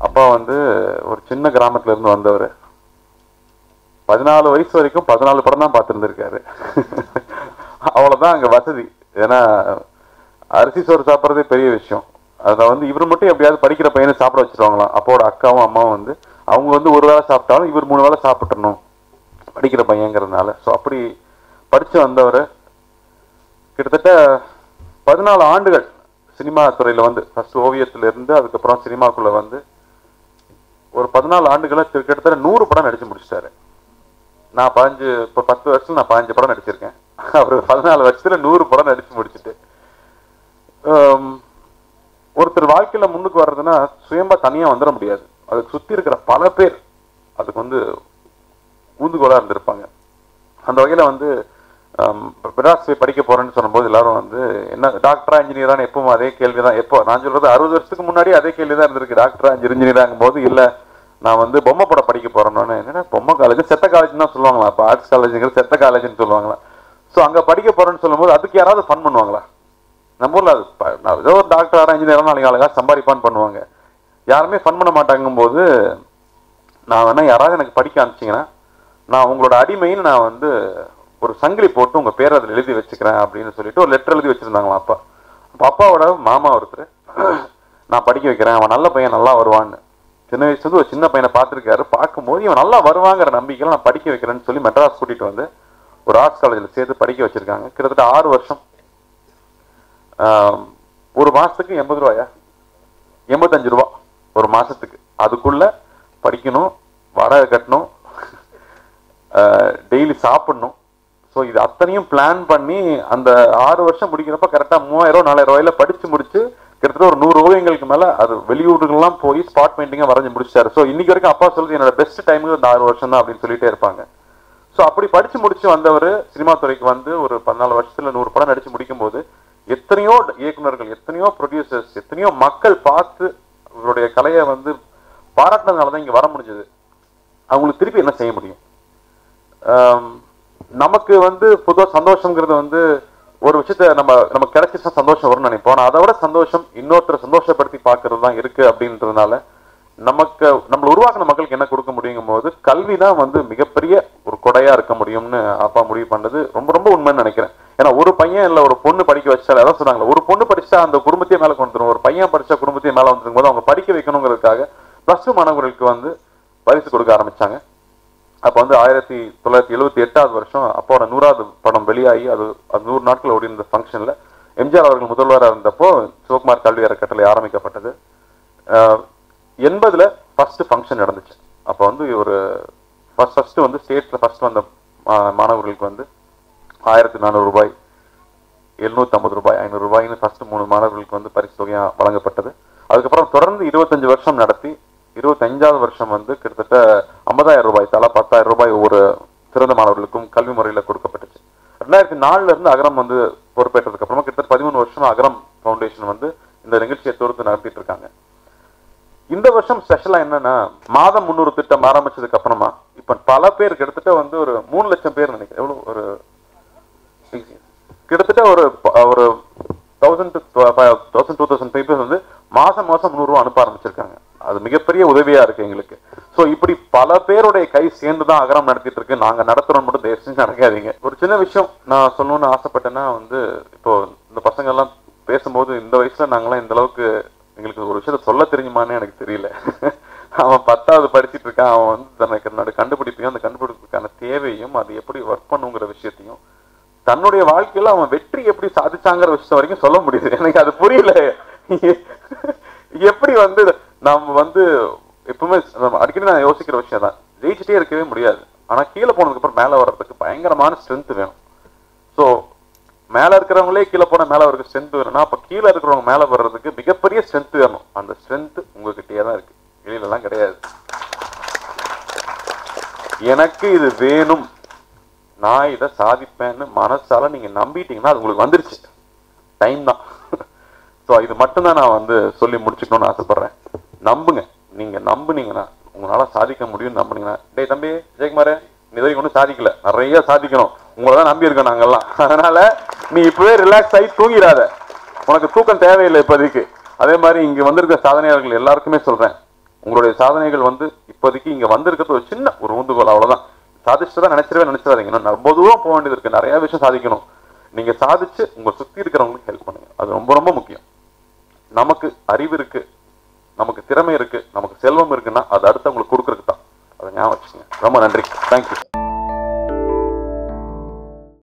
அப்பா வந்து ஒரு சின்ன கிராமத்துல இருந்து வந்தவர். 14 வயசு வரைக்கும் 14 படம் தான் பார்த்துருந்துருக்காரு. அவ்வளவுதான் அங்க வசதி. ஏன்னா அரிசி சோறு சாப்பிட்றதே பெரிய விஷயம். அதை வந்து இவர் மட்டும் எப்படியாவது படிக்கிற பையனை சாப்பிட வச்சிருவாங்களாம். அப்போட அக்காவும் அம்மாவும் வந்து அவங்க வந்து ஒரு வேளை சாப்பிட்டாலும் இவர் 3 வேளை சாப்பிட்டுறணும் படிக்கிற பையங்கிறதுனால. ஸோ அப்படி படிச்சு வந்தவர் கிட்டத்தட்ட 14 ஆண்டுகள் சினிமா துறையில வந்து ஃபர்ஸ்ட் ஓவியத்துல இருந்து அதுக்கப்புறம் சினிமாக்குள்ள வந்து ஒரு 14 ஆண்டுகளை கிட்டத்தட்ட 100 படம் நடிச்சு முடிச்சிட்டாரு. நான் 10 வருஷத்துல நான் 15 படம் நடிச்சிருக்கேன். அவர் 14 வருஷத்துல 100 படம் நடிச்சு முடிச்சுட்டு ஒருத்தர் வாழ்க்கையில முன்னுக்கு வர்றதுன்னா சுயம்பா தனியா வந்துட முடியாது. அதுக்கு சுத்தி இருக்கிற பல பேர் அதுக்கு வந்து ஊந்துகோலா இருந்திருப்பாங்க. அந்த வகையில வந்து பிராஸ்வை படிக்க போறேன்னு சொன்னபோது எல்லாரும் வந்து என்ன டாக்டரா இன்ஜினியரான எப்பவும் அதே கேள்விதான். எப்போ நான் சொல்றது 60 வருஷத்துக்கு முன்னாடி அதே கேள்விதான் இருந்திருக்கு. டாக்டரா இன்ஜினியராங்கும் போது இல்ல நான் வந்து பொம்மை படம் படிக்க போறேன்னு. என்னன்னா பொம்மை காலேஜ் செத்த காலேஜ் தான் சொல்லுவாங்களா? இப்போ ஆர்ட்ஸ் காலேஜுங்கிறது செத்த காலேஜ்னு சொல்லுவாங்களா? ஸோ அங்க படிக்க போறேன்னு சொல்லும் போது அதுக்கு யாராவது ஃபன் பண்ணுவாங்களா? நம்ம ஊர்ல அது ஏதோ ஒரு டாக்டரா இன்ஜினியரா நாளைக்கு அழகா சம்பாதிப்பான்னு பண்ணுவாங்க. யாருமே ஃபன் பண்ண மாட்டாங்கும் போது நான் வேணா யாராவது எனக்கு படிக்க அனுப்பிச்சிங்கன்னா நான் உங்களோட அடிமைன்னு நான் வந்து ஒரு சங்கிலி போட்டு உங்க பேர் அதில் எழுதி வச்சுக்கிறேன் அப்படின்னு சொல்லிட்டு ஒரு லெட்டர் எழுதி வச்சிருந்தாங்களா அப்பா. அப்போ அப்பாவோட மாமா ஒருத்தர் நான் படிக்க வைக்கிறேன், அவன் நல்ல பையன் நல்லா வருவான்னு. சின்ன வயசுல ஒரு சின்ன பையனை பார்த்துருக்காரு. பார்க்கும்போது இவன் நல்லா வருவாங்கிற நம்பிக்கையில நான் படிக்க வைக்கிறேன்னு சொல்லி மெட்ராஸ் கூட்டிட்டு வந்து ஒரு ஆர்ட்ஸ் காலேஜில் சேர்த்து படிக்க வச்சிருக்காங்க. கிட்டத்தட்ட 6 வருஷம். ஒரு மாசத்துக்கு 80 ரூபாயா 85 ரூபா ஒரு மாசத்துக்கு. அதுக்குள்ள படிக்கணும், வாடகை கட்டணும், டெய்லி சாப்பிடணும். ஸோ இது அத்தனையும் பிளான் பண்ணி அந்த 6 வருஷம் முடிக்கிறப்ப கரெக்டாக 3000 4000 ரூபாயில படிச்சு முடிச்சு கிட்டத்தட்ட ஒரு 100 ஓவியங்களுக்கு மேல அது வெளியூடுகள்லாம் போய் ஸ்பாட் பெயிண்டிங்கா வரைஞ்சு முடிச்சாரு. ஸோ இன்னைக்கு வரைக்கும் அப்பா சொல்றது என்னோட பெஸ்ட் டைமுக்கு இந்த 6 வருஷம் தான் அப்படின்னு சொல்லிட்டே இருப்பாங்க. ஸோ அப்படி படிச்சு முடிச்சு வந்தவர் சினிமா துறைக்கு வந்து ஒரு 14 வருஷத்துல 100 படம் நடிச்சு முடிக்கும் போது எத்தனையோ இயக்குநர்கள், எத்தனையோ ப்ரொடியூசர்ஸ், எத்தனையோ மக்கள் பார்த்து இவருடைய கலையை வந்து பாராட்டினதுனாலதான் இங்க வர முடிஞ்சது. அவங்களுக்கு திருப்பி என்ன செய்ய முடியும்? நமக்கு வந்து பொதுவாக சந்தோஷங்கிறது வந்து ஒரு விஷயத்த நம்ம கிடைச்சிச்சா சந்தோஷம் வரும்னு நினைப்போம். ஆனால் அதை விட சந்தோஷம் இன்னொருத்தரை சந்தோஷப்படுத்தி பார்க்கறது தான் இருக்கு அப்படின்றதுனால நம்மளை உருவாக்கின மக்களுக்கு என்ன கொடுக்க முடியுங்கும் போது கல்வி தான் வந்து மிகப்பெரிய ஒரு கொடையா இருக்க முடியும்னு அப்பா முடிவு பண்ணது ரொம்ப ரொம்ப உண்மைன்னு நினைக்கிறேன். ஏன்னா ஒரு பையன் இல்லை ஒரு பொண்ணு படிக்க வச்சாலும் அதான் சொன்னாங்களே, ஒரு பொண்ணு படிச்சா அந்த குடும்பத்தையே மேலே கொண்டு வந்துடும், ஒரு பையன் படிச்சா குடும்பத்தையே மேலே வந்துடும் போது அவங்க படிக்க வைக்கணுங்கிறதுக்காக +2 மாணவர்களுக்கு வந்து பரிசு கொடுக்க ஆரம்பிச்சாங்க. அப்போ வந்து 1978 வருஷம் அப்போட 100வது படம் வெளியாகி அது 100 நாட்கள் ஓடி இருந்த ஃபங்க்ஷன்ல எம்ஜிஆர் அவர்கள் முதல்வராக இருந்தப்போ சிவகுமார் கல்வி அறக்கட்டளை ஆரம்பிக்கப்பட்டது. 80ல ஃபர்ஸ்ட் ஃபங்க்ஷன் நடந்துச்சு. அப்போ வந்து ஒரு ஃபர்ஸ்ட் வந்து ஸ்டேட்ல ஃபர்ஸ்ட் வந்த மாணவர்களுக்கு வந்து 1400 ரூபாய், 750 ரூபாய், 500 ரூபாய்னு ஃபர்ஸ்ட் 3 மாணவர்களுக்கு வந்து பரிசு தொகையா வழங்கப்பட்டது. அதுக்கப்புறம் தொடர்ந்து 25 வருஷம் நடத்தி 25வது வருஷம் வந்து கிட்டத்தட்ட 50,000 ரூபாய், தலா 10,000 ரூபாய் ஒவ்வொரு சிறந்த மாணவர்களுக்கும் கல்வி முறையில கொடுக்கப்பட்டுச்சு. 2004ல இருந்து அகரம் வந்து பொறுப்பேற்றதுக்கு அப்புறமா கிட்டத்தட்ட 13 வருஷம் அகரம் ஃபவுண்டேஷன் வந்து இந்த நிகழ்ச்சியை தொடர்ந்து நடத்திட்டு இருக்காங்க. இந்த வருஷம் ஸ்பெஷலா என்னன்னா மாதம் 300 திட்டம் ஆரம்பிச்சதுக்கு அப்புறமா இப்ப பல பேர் கிட்டத்தட்ட வந்து ஒரு 3 லட்சம் பேர் நினைக்கிறேன், எவ்வளவு ஒரு கிட்டத்தட்ட ஒரு 1000 to 2000 பீப்புள்ஸ் வந்து மாசம் 100 ரூபா அனுப்ப ஆரம்பிச்சிருக்காங்க. அது மிகப்பெரிய உதவியா இருக்கு எங்களுக்கு. ஸோ இப்படி பல பேருடைய கை சேர்ந்துதான் அகரம் நடத்திட்டு இருக்கு. நாங்க நடத்துறோம் மட்டும் தயவு செஞ்சு நடக்காதீங்க. ஒரு சின்ன விஷயம் நான் சொல்லணும்னு ஆசைப்பட்டேன்னா வந்து இப்போ இந்த பசங்க எல்லாம் பேசும்போது இந்த வயசுல நாங்களாம் இந்த அளவுக்கு எங்களுக்கு ஒரு விஷயத்த சொல்ல தெரியுமான்னு எனக்கு தெரியல. அவன் 10வது படிச்சுட்டு இருக்கான். அவன் வந்து தனக்கு கண்டுபிடிப்பையும் அந்த கண்டுபிடிப்புக்கான தேவையும் அது எப்படி ஒர்க் பண்ணுங்கிற விஷயத்தையும் தன்னுடைய வாழ்க்கையில அவன் வெற்றி எப்படி சாதிச்சாங்கிற விஷயம் வரைக்கும் சொல்ல முடியுது. எனக்கு அது புரியல. எப்படி வந்து நம்ம வந்து எப்பவுமே அடிக்கடி நான் யோசிக்கிற விஷயம் தான், ஜெயிச்சுட்டே இருக்கவே முடியாது. ஆனா கீழே போனதுக்கு அப்புறம் மேல வர்றதுக்கு பயங்கரமான ஸ்ட்ரென்த் வேணும். ஸோ மேல இருக்கிறவங்களே கீழே போன மேல வரைக்கும் ஸ்ட்ரென்த் வேணும்னா அப்ப கீழே இருக்கிறவங்க மேல வர்றதுக்கு மிகப்பெரிய ஸ்ட்ரென்த் வேணும். அந்த ஸ்ட்ரென்த் உங்ககிட்டயே தான் இருக்கு, வெளியிலலாம் கிடையாது. எனக்கு இது வேணும், நான் இதை சாதிப்பேன்னு மனசால நீங்க நம்பிட்டீங்கன்னா அது உங்களுக்கு வந்துருச்சு, டைம் தான். ஸோ இது மட்டும்தான் நான் வந்து சொல்லி முடிச்சுக்கணும்னு ஆசைப்படுறேன். நம்புங்க, நீங்க நம்புனீங்கன்னா உங்களால சாதிக்க முடியும்னு நம்புனீங்கன்னா, டேய் தம்பி ஜெயக்குமார், நீ வரைக்கும் ஒன்றும் சாதிக்கல, நிறைய சாதிக்கணும், உங்களை தான் நம்பி இருக்கோம் நாங்கெல்லாம். அதனால நீ இப்பவே ரிலாக்ஸ் ஆகி தூங்கிடாத, உனக்கு தூக்கம் தேவையில்லை இப்போதைக்கு. அதே மாதிரி இங்க வந்திருக்க சாதனையாளர்கள் எல்லாருக்குமே சொல்றேன், உங்களுடைய சாதனைகள் வந்து இப்போதைக்கு இங்க வந்திருக்கிறது ஒரு சின்ன ஒரு ஊந்துகோல், அவ்வளவுதான். சாதிச்சுதான் நினைச்சிடாதீங்க, இன்னும் ரொம்ப தூரம் போக வேண்டியது இருக்கு, நிறைய விஷயம் சாதிக்கணும். நீங்க சாதிச்சு உங்க சுத்தி இருக்கிறவங்களுக்கு ஹெல்ப் பண்ணுங்க, அது ரொம்ப ரொம்ப முக்கியம். நமக்கு அறிவு இருக்கு, நமக்கு திறமை இருக்கு, நமக்கு செல்வம் இருக்குன்னா அது அடுத்தவங்களுக்கு கொடுக்கறதுக்கு தான். அதை ஞாபகம் வச்சுக்கோங்க. ரொம்ப நன்றி, தேங்க்யூ.